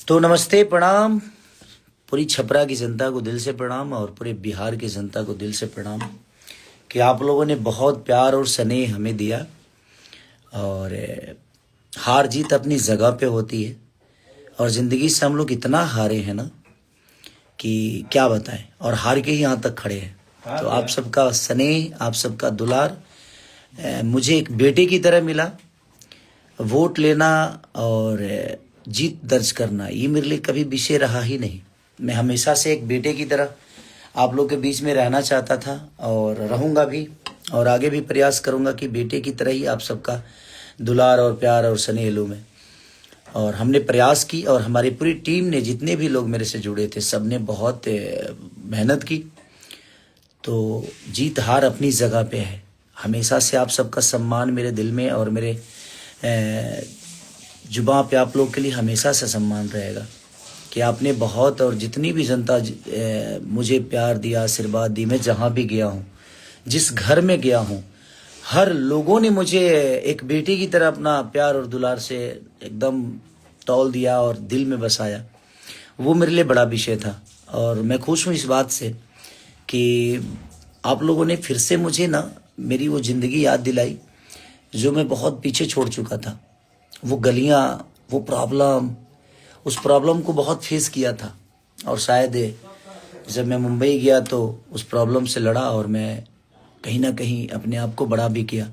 तो नमस्ते, प्रणाम। पूरी छपरा की जनता को दिल से प्रणाम और पूरे बिहार की जनता को दिल से प्रणाम कि आप लोगों ने बहुत प्यार और स्नेह हमें दिया। और हार जीत अपनी जगह पे होती है और ज़िंदगी से हम लोग इतना हारे हैं ना कि क्या बताएं, और हार के ही यहाँ तक खड़े हैं। तो आप सबका स्नेह, आप सबका दुलार मुझे एक बेटे की तरह मिला। वोट लेना और जीत दर्ज करना ये मेरे लिए कभी विषय रहा ही नहीं। मैं हमेशा से एक बेटे की तरह आप लोग के बीच में रहना चाहता था और रहूँगा भी, और आगे भी प्रयास करूँगा कि बेटे की तरह ही आप सबका दुलार और प्यार और स्नेह लूँ मैं। और हमने प्रयास की और हमारी पूरी टीम ने, जितने भी लोग मेरे से जुड़े थे, सब ने बहुत मेहनत की। तो जीत हार अपनी जगह पे है। हमेशा से आप सबका सम्मान मेरे दिल में और मेरे जुबां पे आप लोग के लिए हमेशा से सम्मान रहेगा कि आपने बहुत, और जितनी भी जनता मुझे प्यार दिया, आशीर्वाद दी, मैं जहाँ भी गया हूँ, जिस घर में गया हूँ, हर लोगों ने मुझे एक बेटे की तरह अपना प्यार और दुलार से एकदम तौल दिया और दिल में बसाया। वो मेरे लिए बड़ा विषय था और मैं खुश हूँ इस बात से कि आप लोगों ने फिर से मुझे ना मेरी वो ज़िंदगी याद दिलाई जो मैं बहुत पीछे छोड़ चुका था। वो गलियाँ, वो प्रॉब्लम, उस प्रॉब्लम को बहुत फेस किया था। और शायद जब मैं मुंबई गया तो उस प्रॉब्लम से लड़ा और मैं कहीं ना कहीं अपने आप को बड़ा भी किया।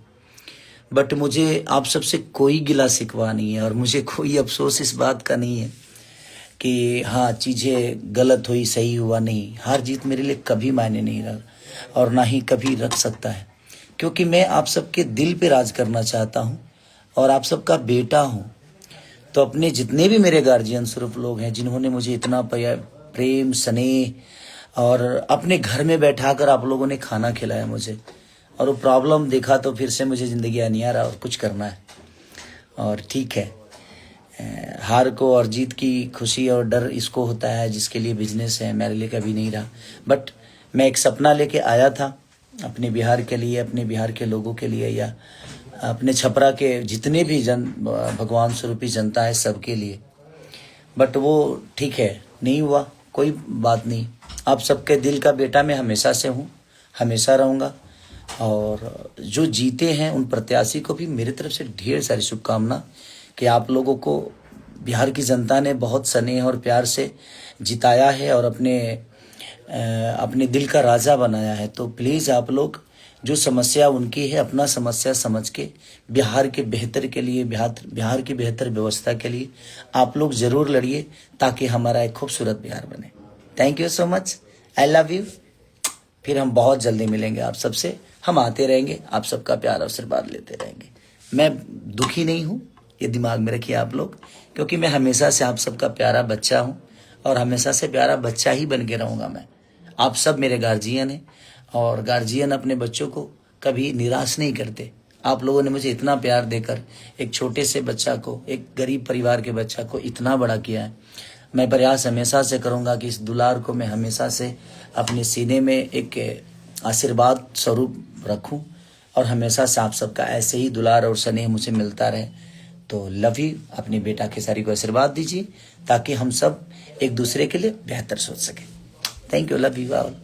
बट मुझे आप सबसे कोई गिला शिकवा नहीं है और मुझे कोई अफसोस इस बात का नहीं है कि हाँ चीज़ें गलत हुई, सही हुआ नहीं। हार जीत मेरे लिए कभी मायने नहीं रहा और ना ही कभी रख सकता है, क्योंकि मैं आप सबके दिल पे राज करना चाहता हूँ और आप सबका बेटा हूँ। तो अपने जितने भी मेरे गार्जियन स्वरूप लोग हैं, जिन्होंने मुझे इतना प्रेम, स्नेह और अपने घर में बैठाकर आप लोगों ने खाना खिलाया मुझे, और वो प्रॉब्लम देखा तो फिर से मुझे ज़िंदगी आनी आ रहा और कुछ करना है। और ठीक है, हार को और जीत की खुशी और डर इसको होता है जिसके लिए बिजनेस है, मेरे लिए कभी नहीं रहा। बट मैं एक सपना लेके आया था अपने बिहार के लिए, अपने बिहार के लोगों के लिए, या अपने छपरा के जितने भी भगवान स्वरूपी जनता है सबके लिए। बट वो ठीक है, नहीं हुआ, कोई बात नहीं। आप सबके दिल का बेटा मैं हमेशा से हूँ, हमेशा रहूँगा। और जो जीते हैं उन प्रत्याशी को भी मेरी तरफ से ढेर सारी शुभकामना कि आप लोगों को बिहार की जनता ने बहुत स्नेह और प्यार से जिताया है और अपने दिल का राजा बनाया है। तो प्लीज़ आप लोग, जो समस्या उनकी है, अपना समस्या समझ के बिहार के बेहतर के लिए, बिहार की बेहतर व्यवस्था के लिए आप लोग ज़रूर लड़िए ताकि हमारा एक खूबसूरत बिहार बने। Thank you so much, I love you. फिर हम बहुत जल्दी मिलेंगे आप सबसे, हम आते रहेंगे, आप सबका प्यार और आशीर्वाद लेते रहेंगे। मैं दुखी नहीं हूँ, ये दिमाग में रखिए आप लोग, क्योंकि मैं हमेशा से आप सबका प्यारा बच्चा हूँ और हमेशा से प्यारा बच्चा ही बन के रहूँगा मैं। आप सब मेरे गार्जियन हैं और गार्जियन अपने बच्चों को कभी निराश नहीं करते। आप लोगों ने मुझे इतना प्यार देकर एक छोटे से बच्चा को, एक गरीब परिवार के बच्चा को इतना बड़ा किया है। मैं प्रयास हमेशा से करूँगा कि इस दुलार को मैं हमेशा से अपने सीने में एक आशीर्वाद स्वरूप रखूँ और हमेशा से आप सबका ऐसे ही दुलार और स्नेह मुझे मिलता रहे। तो लव यू। अपने बेटा खेसारी को आशीर्वाद दीजिए ताकि हम सब एक दूसरे के लिए बेहतर सोच सकें। Thank you, love you all.